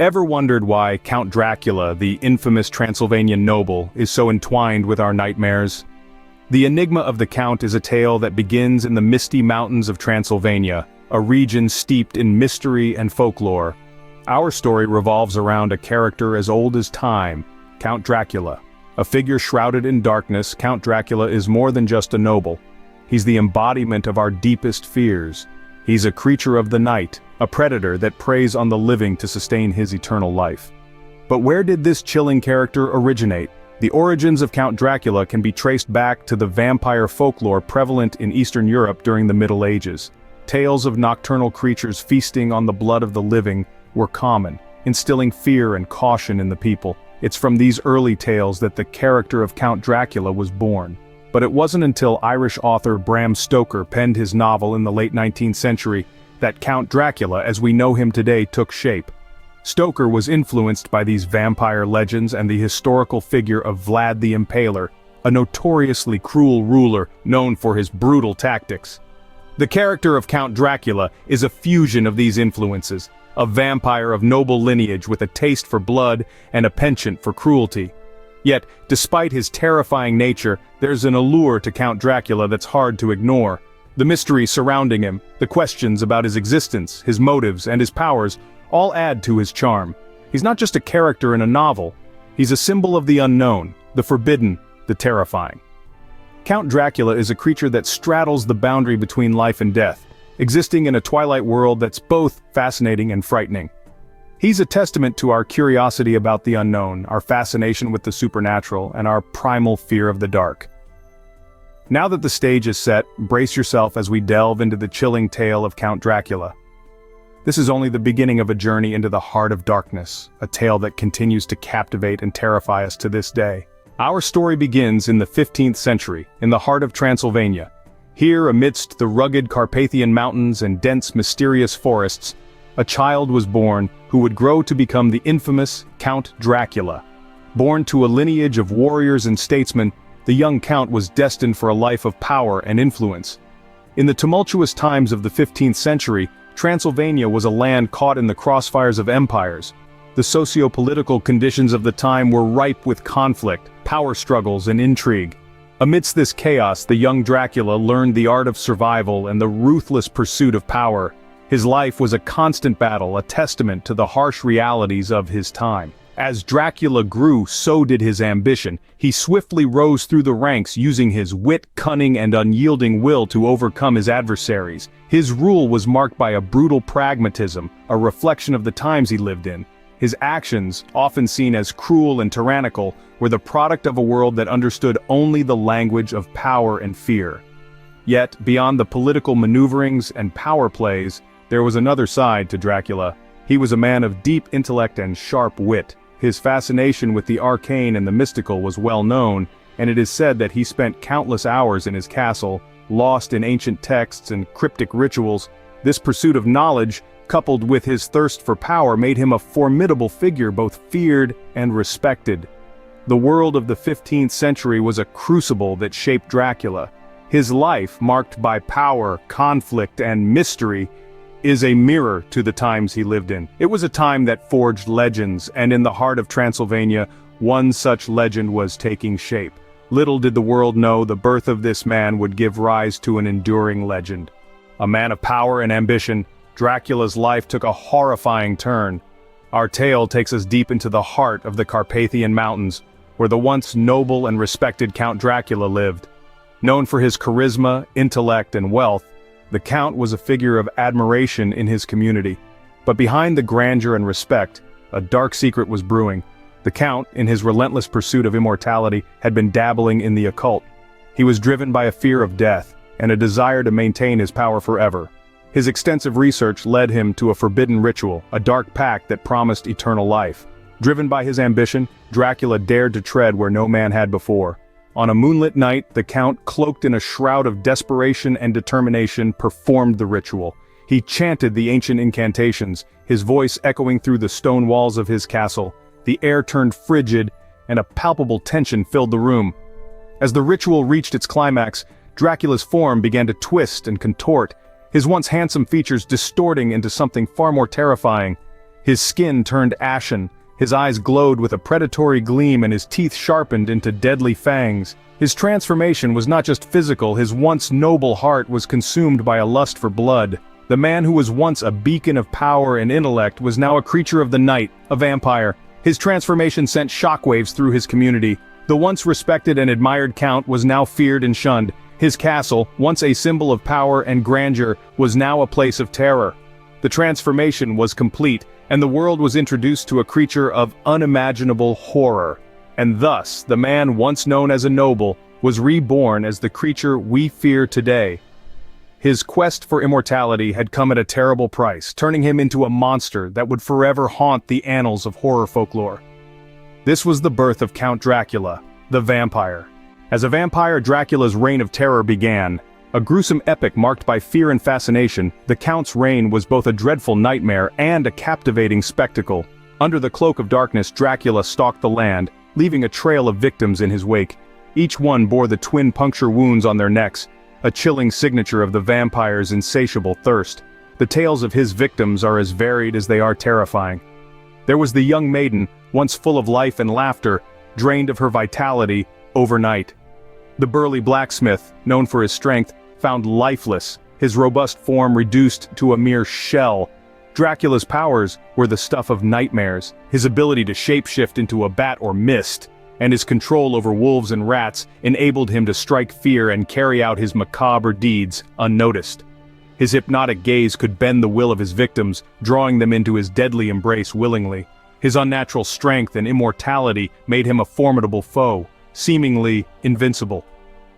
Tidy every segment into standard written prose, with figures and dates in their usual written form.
Ever wondered why Count Dracula, the infamous Transylvanian noble, is so entwined with our nightmares? The Enigma of the Count is a tale that begins in the misty mountains of Transylvania, a region steeped in mystery and folklore. Our story revolves around a character as old as time, Count Dracula. A figure shrouded in darkness, Count Dracula is more than just a noble. He's the embodiment of our deepest fears. He's a creature of the night, a predator that preys on the living to sustain his eternal life. But where did this chilling character originate? The origins of Count Dracula can be traced back to the vampire folklore prevalent in Eastern Europe during the Middle Ages. Tales of nocturnal creatures feasting on the blood of the living were common, instilling fear and caution in the people. It's from these early tales that the character of Count Dracula was born. But it wasn't until Irish author Bram Stoker penned his novel in the late 19th century that Count Dracula, as we know him today, took shape. Stoker was influenced by these vampire legends and the historical figure of Vlad the Impaler, a notoriously cruel ruler known for his brutal tactics. The character of Count Dracula is a fusion of these influences, a vampire of noble lineage with a taste for blood and a penchant for cruelty. Yet, despite his terrifying nature, there's an allure to Count Dracula that's hard to ignore. The mystery surrounding him, the questions about his existence, his motives, and his powers all add to his charm. He's not just a character in a novel, he's a symbol of the unknown, the forbidden, the terrifying. Count Dracula is a creature that straddles the boundary between life and death, existing in a twilight world that's both fascinating and frightening. He's a testament to our curiosity about the unknown, our fascination with the supernatural, and our primal fear of the dark. Now that the stage is set, brace yourself as we delve into the chilling tale of Count Dracula. This is only the beginning of a journey into the heart of darkness, a tale that continues to captivate and terrify us to this day. Our story begins in the 15th century, in the heart of Transylvania. Here, amidst the rugged Carpathian mountains and dense mysterious forests, a child was born who would grow to become the infamous Count Dracula. Born to a lineage of warriors and statesmen, the young count was destined for a life of power and influence. In the tumultuous times of the 15th century, Transylvania was a land caught in the crossfires of empires. The socio-political conditions of the time were ripe with conflict, power struggles, and intrigue. Amidst this chaos, the young Dracula learned the art of survival and the ruthless pursuit of power. His life was a constant battle, a testament to the harsh realities of his time. As Dracula grew, so did his ambition. He swiftly rose through the ranks, using his wit, cunning, and unyielding will to overcome his adversaries. His rule was marked by a brutal pragmatism, a reflection of the times he lived in. His actions, often seen as cruel and tyrannical, were the product of a world that understood only the language of power and fear. Yet, beyond the political maneuverings and power plays, there was another side to Dracula. He was a man of deep intellect and sharp wit. His fascination with the arcane and the mystical was well known, and it is said that he spent countless hours in his castle, lost in ancient texts and cryptic rituals. This pursuit of knowledge, coupled with his thirst for power, made him a formidable figure, both feared and respected. The world of the 15th century was a crucible that shaped Dracula. His life, marked by power, conflict, and mystery, is a mirror to the times he lived in. It was a time that forged legends, and in the heart of Transylvania, one such legend was taking shape. Little did the world know the birth of this man would give rise to an enduring legend. A man of power and ambition, Dracula's life took a horrifying turn. Our tale takes us deep into the heart of the Carpathian Mountains, where the once noble and respected Count Dracula lived. Known for his charisma, intellect, and wealth, the Count was a figure of admiration in his community. But behind the grandeur and respect, a dark secret was brewing. The Count, in his relentless pursuit of immortality, had been dabbling in the occult. He was driven by a fear of death, and a desire to maintain his power forever. His extensive research led him to a forbidden ritual, a dark pact that promised eternal life. Driven by his ambition, Dracula dared to tread where no man had before. On a moonlit night, the Count, cloaked in a shroud of desperation and determination, performed the ritual. He chanted the ancient incantations, his voice echoing through the stone walls of his castle. The air turned frigid, and a palpable tension filled the room. As the ritual reached its climax, Dracula's form began to twist and contort, his once handsome features distorting into something far more terrifying. His skin turned ashen, his eyes glowed with a predatory gleam and his teeth sharpened into deadly fangs. His transformation was not just physical, his once noble heart was consumed by a lust for blood. The man who was once a beacon of power and intellect was now a creature of the night, a vampire. His transformation sent shockwaves through his community. The once respected and admired Count was now feared and shunned. His castle, once a symbol of power and grandeur, was now a place of terror. The transformation was complete, and the world was introduced to a creature of unimaginable horror. And thus, the man once known as a noble was reborn as the creature we fear today. His quest for immortality had come at a terrible price, turning him into a monster that would forever haunt the annals of horror folklore. This was the birth of Count Dracula, the vampire. As a vampire, Dracula's reign of terror began. A gruesome epic marked by fear and fascination, the Count's reign was both a dreadful nightmare and a captivating spectacle. Under the cloak of darkness, Dracula stalked the land, leaving a trail of victims in his wake. Each one bore the twin puncture wounds on their necks, a chilling signature of the vampire's insatiable thirst. The tales of his victims are as varied as they are terrifying. There was the young maiden, once full of life and laughter, drained of her vitality overnight. The burly blacksmith, known for his strength, found lifeless, his robust form reduced to a mere shell. Dracula's powers were the stuff of nightmares, his ability to shapeshift into a bat or mist, and his control over wolves and rats enabled him to strike fear and carry out his macabre deeds unnoticed. His hypnotic gaze could bend the will of his victims, drawing them into his deadly embrace willingly. His unnatural strength and immortality made him a formidable foe, seemingly invincible.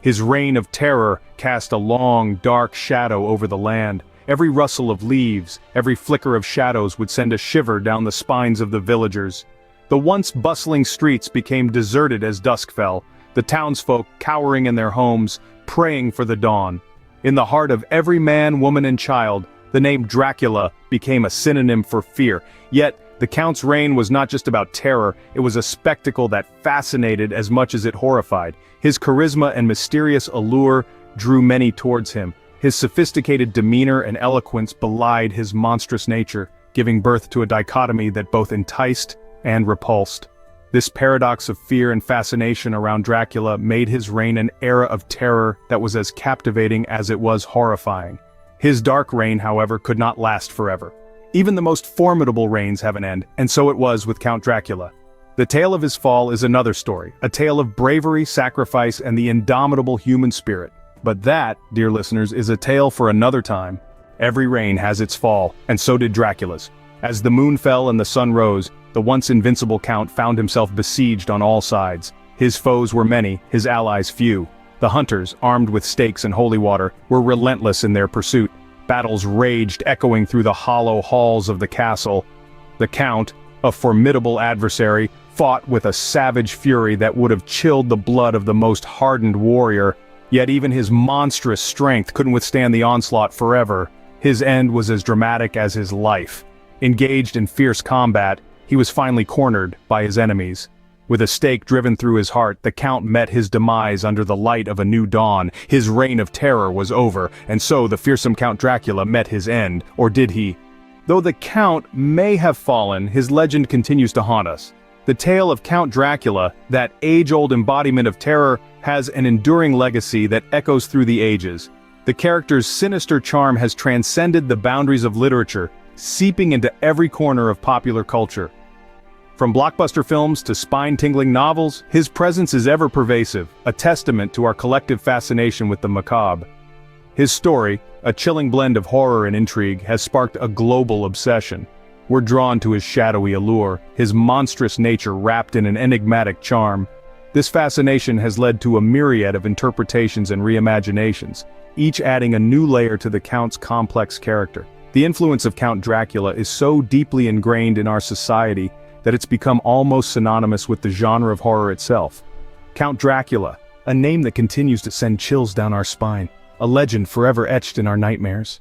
His reign of terror cast a long, dark shadow over the land. Every rustle of leaves, every flicker of shadows would send a shiver down the spines of the villagers. The once bustling streets became deserted as dusk fell, the townsfolk cowering in their homes, praying for the dawn. In the heart of every man, woman, and child, the name Dracula became a synonym for fear. Yet, the Count's reign was not just about terror, it was a spectacle that fascinated as much as it horrified. His charisma and mysterious allure drew many towards him. His sophisticated demeanor and eloquence belied his monstrous nature, giving birth to a dichotomy that both enticed and repulsed. This paradox of fear and fascination around Dracula made his reign an era of terror that was as captivating as it was horrifying. His dark reign, however, could not last forever. Even the most formidable reigns have an end, and so it was with Count Dracula. The tale of his fall is another story, a tale of bravery, sacrifice, and the indomitable human spirit. But that, dear listeners, is a tale for another time. Every reign has its fall, and so did Dracula's. As the moon fell and the sun rose, the once invincible Count found himself besieged on all sides. His foes were many, his allies few. The hunters, armed with stakes and holy water, were relentless in their pursuit. Battles raged, echoing through the hollow halls of the castle. The Count, a formidable adversary, fought with a savage fury that would have chilled the blood of the most hardened warrior. Yet even his monstrous strength couldn't withstand the onslaught forever. His end was as dramatic as his life. Engaged in fierce combat, he was finally cornered by his enemies. With a stake driven through his heart, the Count met his demise under the light of a new dawn. His reign of terror was over, and so the fearsome Count Dracula met his end, or did he? Though the Count may have fallen, his legend continues to haunt us. The tale of Count Dracula, that age-old embodiment of terror, has an enduring legacy that echoes through the ages. The character's sinister charm has transcended the boundaries of literature, seeping into every corner of popular culture. From blockbuster films to spine-tingling novels, his presence is ever-pervasive, a testament to our collective fascination with the macabre. His story, a chilling blend of horror and intrigue, has sparked a global obsession. We're drawn to his shadowy allure, his monstrous nature wrapped in an enigmatic charm. This fascination has led to a myriad of interpretations and reimaginations, each adding a new layer to the Count's complex character. The influence of Count Dracula is so deeply ingrained in our society that it's become almost synonymous with the genre of horror itself. Count Dracula, a name that continues to send chills down our spine, a legend forever etched in our nightmares.